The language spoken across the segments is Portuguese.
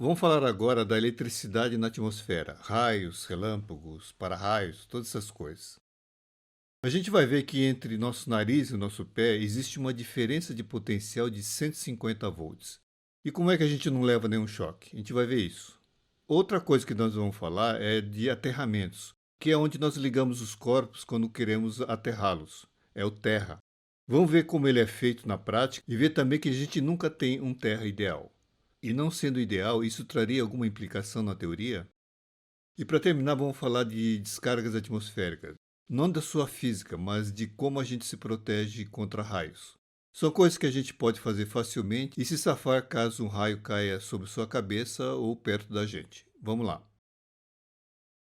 Vamos falar agora da eletricidade na atmosfera, raios, relâmpagos, para-raios, todas essas coisas. A gente vai ver que entre nosso nariz e o nosso pé existe uma diferença de potencial de 150 volts. E como é que a gente não leva nenhum choque? A gente vai ver isso. Outra coisa que nós vamos falar é de aterramentos, que é onde nós ligamos os corpos quando queremos aterrá-los. É o terra. Vamos ver como ele é feito na prática e ver também que a gente nunca tem um terra ideal. E não sendo ideal, isso traria alguma implicação na teoria? E para terminar, vamos falar de descargas atmosféricas. Não da sua física, mas de como a gente se protege contra raios. São coisas que a gente pode fazer facilmente e se safar caso um raio caia sobre sua cabeça ou perto da gente. Vamos lá.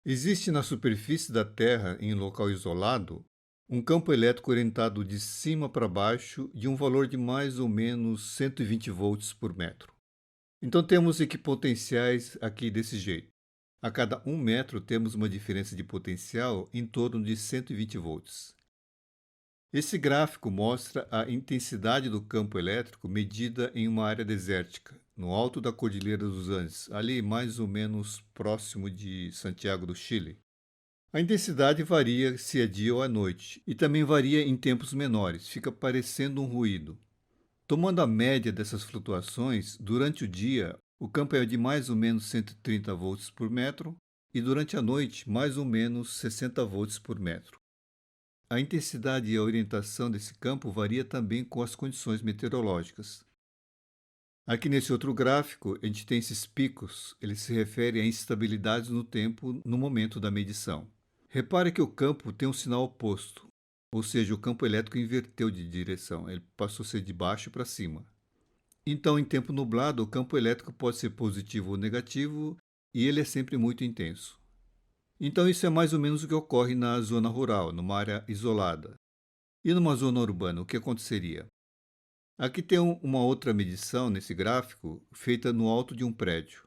Existe na superfície da Terra, em local isolado, um campo elétrico orientado de cima para baixo de um valor de mais ou menos 120 volts por metro. Então temos equipotenciais aqui desse jeito. A cada 1 metro temos uma diferença de potencial em torno de 120 volts. Esse gráfico mostra a intensidade do campo elétrico medida em uma área desértica, no alto da Cordilheira dos Andes, ali mais ou menos próximo de Santiago do Chile. A intensidade varia se é dia ou à noite, e também varia em tempos menores, fica parecendo um ruído. Tomando a média dessas flutuações, durante o dia, o campo é de mais ou menos 130 volts por metro e durante a noite, mais ou menos 60 volts por metro. A intensidade e a orientação desse campo varia também com as condições meteorológicas. Aqui nesse outro gráfico, a gente tem esses picos, eles se referem a instabilidades no tempo no momento da medição. Repare que o campo tem um sinal oposto, ou seja, o campo elétrico inverteu de direção, ele passou a ser de baixo para cima. Então, em tempo nublado, o campo elétrico pode ser positivo ou negativo e ele é sempre muito intenso. Então, isso é mais ou menos o que ocorre na zona rural, numa área isolada. E numa zona urbana, o que aconteceria? Aqui tem uma outra medição nesse gráfico, feita no alto de um prédio.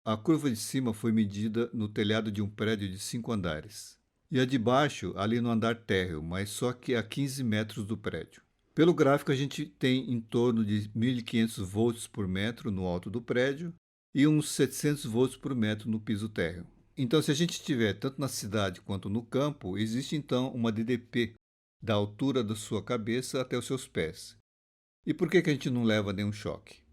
A curva de cima foi medida no telhado de um prédio de 5 andares. E a de baixo, ali no andar térreo, mas só que a 15 metros do prédio. Pelo gráfico, a gente tem em torno de 1.500 volts por metro no alto do prédio e uns 700 volts por metro no piso térreo. Então, se a gente estiver tanto na cidade quanto no campo, existe então uma DDP da altura da sua cabeça até os seus pés. E por que a gente não leva nenhum choque?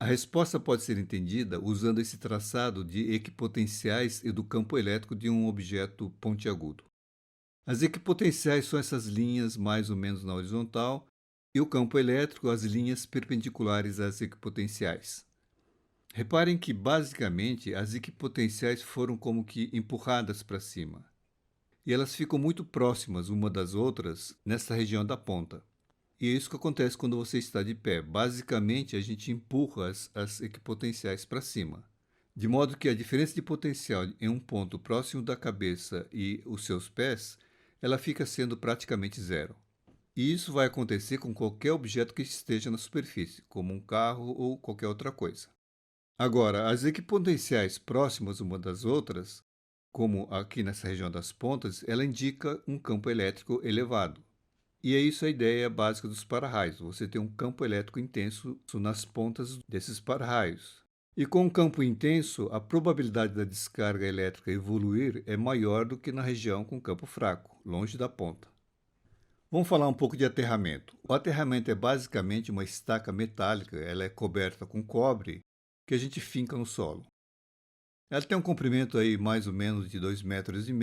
A resposta pode ser entendida usando esse traçado de equipotenciais e do campo elétrico de um objeto pontiagudo. As equipotenciais são essas linhas mais ou menos na horizontal e o campo elétrico as linhas perpendiculares às equipotenciais. Reparem que, basicamente, as equipotenciais foram como que empurradas para cima. E elas ficam muito próximas uma das outras nessa região da ponta. E é isso que acontece quando você está de pé. Basicamente, a gente empurra as equipotenciais para cima. De modo que a diferença de potencial em um ponto próximo da cabeça e os seus pés, ela fica sendo praticamente zero. E isso vai acontecer com qualquer objeto que esteja na superfície, como um carro ou qualquer outra coisa. Agora, as equipotenciais próximas uma das outras, como aqui nessa região das pontas, ela indica um campo elétrico elevado. E é isso a ideia básica dos para-raios. Você tem um campo elétrico intenso nas pontas desses para-raios. E com um campo intenso, a probabilidade da descarga elétrica evoluir é maior do que na região com campo fraco, longe da ponta. Vamos falar um pouco de aterramento. O aterramento é basicamente uma estaca metálica, ela é coberta com cobre que a gente finca no solo. Ela tem um comprimento aí mais ou menos de 2,5 metros e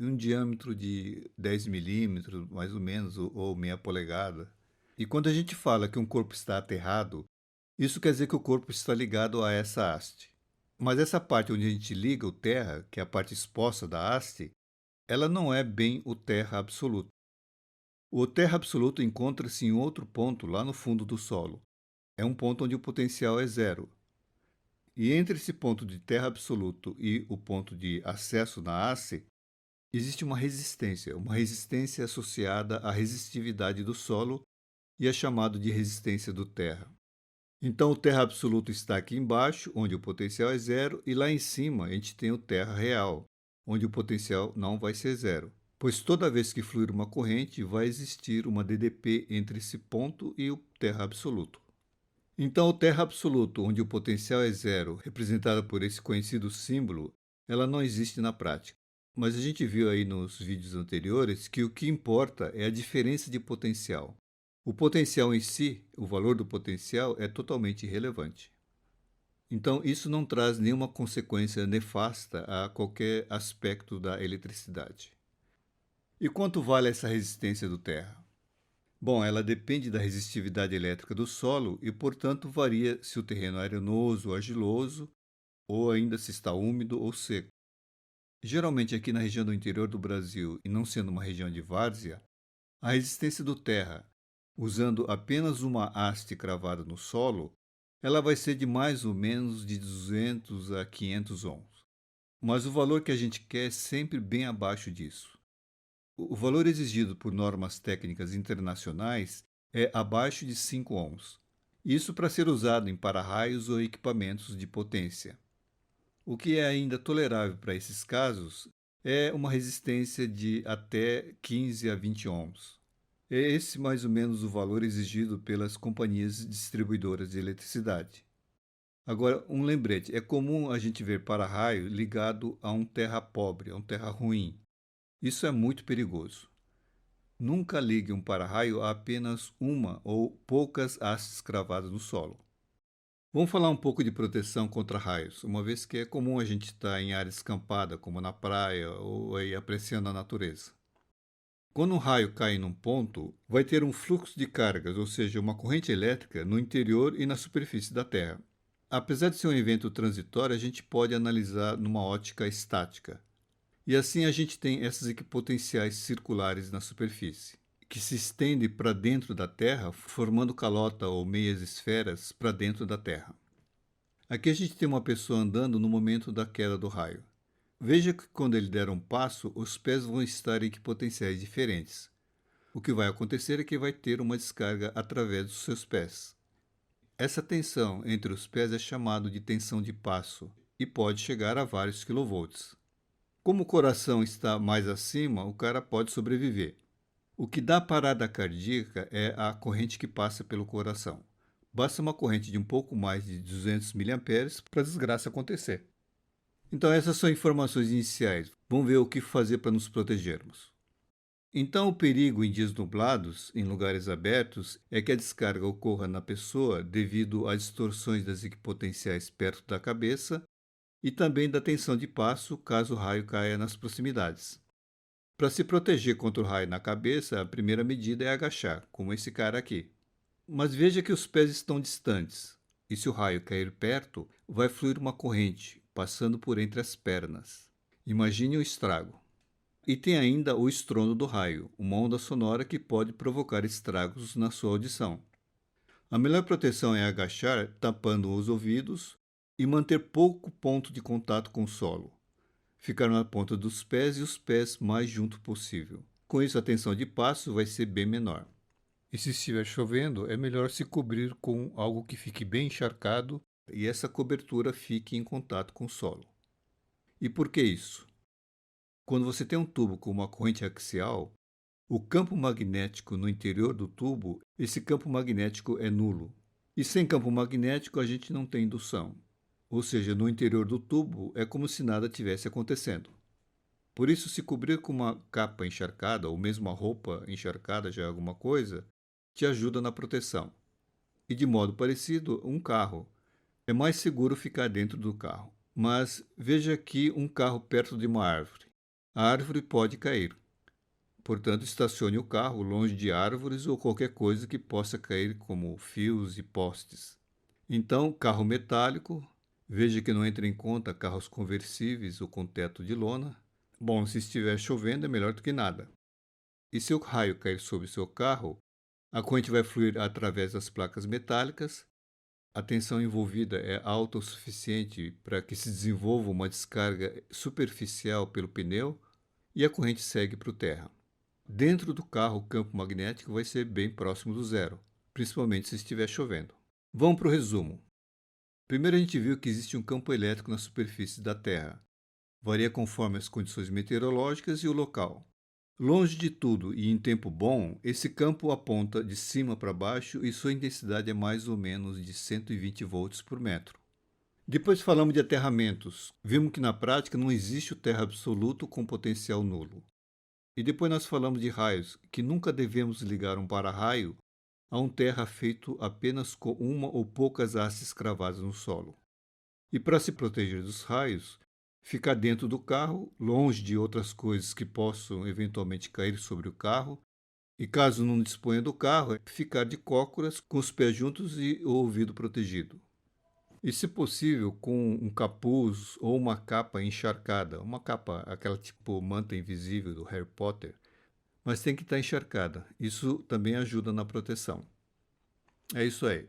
um diâmetro de 10 milímetros, mais ou menos, ou meia polegada. E quando a gente fala que um corpo está aterrado, isso quer dizer que o corpo está ligado a essa haste. Mas essa parte onde a gente liga o terra, que é a parte exposta da haste, ela não é bem o terra absoluto. O terra absoluto encontra-se em outro ponto lá no fundo do solo. É um ponto onde o potencial é zero. E entre esse ponto de terra absoluto e o ponto de acesso na haste, existe uma resistência associada à resistividade do solo e é chamado de resistência do terra. Então o terra absoluto está aqui embaixo, onde o potencial é zero, e lá em cima a gente tem o terra real, onde o potencial não vai ser zero, pois toda vez que fluir uma corrente vai existir uma DDP entre esse ponto e o terra absoluto. Então, o terra absoluto, onde o potencial é zero, representado por esse conhecido símbolo, ela não existe na prática. Mas a gente viu aí nos vídeos anteriores que o que importa é a diferença de potencial. O potencial em si, o valor do potencial, é totalmente irrelevante. Então, isso não traz nenhuma consequência nefasta a qualquer aspecto da eletricidade. E quanto vale essa resistência do terra? Bom, ela depende da resistividade elétrica do solo e, portanto, varia se o terreno é arenoso ou argiloso, ou ainda se está úmido ou seco. Geralmente, aqui na região do interior do Brasil, e não sendo uma região de várzea, a resistência do terra, usando apenas uma haste cravada no solo, ela vai ser de mais ou menos de 200 a 500 ohms. Mas o valor que a gente quer é sempre bem abaixo disso. O valor exigido por normas técnicas internacionais é abaixo de 5 ohms. Isso para ser usado em para-raios ou equipamentos de potência. O que é ainda tolerável para esses casos é uma resistência de até 15 a 20 ohms. É esse mais ou menos o valor exigido pelas companhias distribuidoras de eletricidade. Agora, um lembrete: é comum a gente ver para-raio ligado a um terra pobre, a um terra ruim. Isso é muito perigoso. Nunca ligue um para-raio a apenas uma ou poucas hastes cravadas no solo. Vamos falar um pouco de proteção contra raios, uma vez que é comum a gente estar em área escampada, como na praia ou aí apreciando a natureza. Quando um raio cai num ponto, vai ter um fluxo de cargas, ou seja, uma corrente elétrica no interior e na superfície da Terra. Apesar de ser um evento transitório, a gente pode analisar numa ótica estática. E assim a gente tem essas equipotenciais circulares na superfície, que se estendem para dentro da Terra, formando calota ou meias esferas para dentro da Terra. Aqui a gente tem uma pessoa andando no momento da queda do raio. Veja que quando ele der um passo, os pés vão estar em equipotenciais diferentes. O que vai acontecer é que vai ter uma descarga através dos seus pés. Essa tensão entre os pés é chamada de tensão de passo e pode chegar a vários quilovolts. Como o coração está mais acima, o cara pode sobreviver. O que dá parada cardíaca é a corrente que passa pelo coração. Basta uma corrente de um pouco mais de 200 miliamperes para a desgraça acontecer. Então essas são informações iniciais. Vamos ver o que fazer para nos protegermos. Então o perigo em dias nublados, em lugares abertos, é que a descarga ocorra na pessoa devido às distorções das equipotenciais perto da cabeça e também da tensão de passo caso o raio caia nas proximidades. Para se proteger contra o raio na cabeça, a primeira medida é agachar, como esse cara aqui. Mas veja que os pés estão distantes, e se o raio cair perto, vai fluir uma corrente, passando por entre as pernas. Imagine o estrago. E tem ainda o estrondo do raio, uma onda sonora que pode provocar estragos na sua audição. A melhor proteção é agachar, tapando os ouvidos, e manter pouco ponto de contato com o solo. Ficar na ponta dos pés e os pés mais junto possível. Com isso, a tensão de passo vai ser bem menor. E se estiver chovendo, é melhor se cobrir com algo que fique bem encharcado e essa cobertura fique em contato com o solo. E por que isso? Quando você tem um tubo com uma corrente axial, o campo magnético no interior do tubo, esse campo magnético é nulo. E sem campo magnético a gente não tem indução. Ou seja, no interior do tubo é como se nada tivesse acontecendo. Por isso, se cobrir com uma capa encharcada ou mesmo a roupa encharcada já é alguma coisa, te ajuda na proteção. E de modo parecido, um carro. É mais seguro ficar dentro do carro. Mas veja aqui um carro perto de uma árvore. A árvore pode cair. Portanto, estacione o carro longe de árvores ou qualquer coisa que possa cair, como fios e postes. Então, carro metálico. Veja que não entra em conta carros conversíveis ou com teto de lona. Bom, se estiver chovendo é melhor do que nada. E se o raio cair sobre seu carro, a corrente vai fluir através das placas metálicas. A tensão envolvida é alta o suficiente para que se desenvolva uma descarga superficial pelo pneu e a corrente segue para o terra. Dentro do carro, o campo magnético vai ser bem próximo do zero, principalmente se estiver chovendo. Vamos para o resumo. Primeiro a gente viu que existe um campo elétrico na superfície da Terra. Varia conforme as condições meteorológicas e o local. Longe de tudo e em tempo bom, esse campo aponta de cima para baixo e sua intensidade é mais ou menos de 120 volts por metro. Depois falamos de aterramentos. Vimos que na prática não existe o terra absoluto com potencial nulo. E depois nós falamos de raios, que nunca devemos ligar um para-raio a um terra feito apenas com uma ou poucas hastes cravadas no solo. E para se proteger dos raios, ficar dentro do carro, longe de outras coisas que possam eventualmente cair sobre o carro, e caso não disponha do carro, é ficar de cócoras com os pés juntos e o ouvido protegido. E, se possível, com um capuz ou uma capa encharcada, uma capa, aquela tipo manta invisível do Harry Potter, mas tem que estar encharcada. Isso também ajuda na proteção. É isso aí.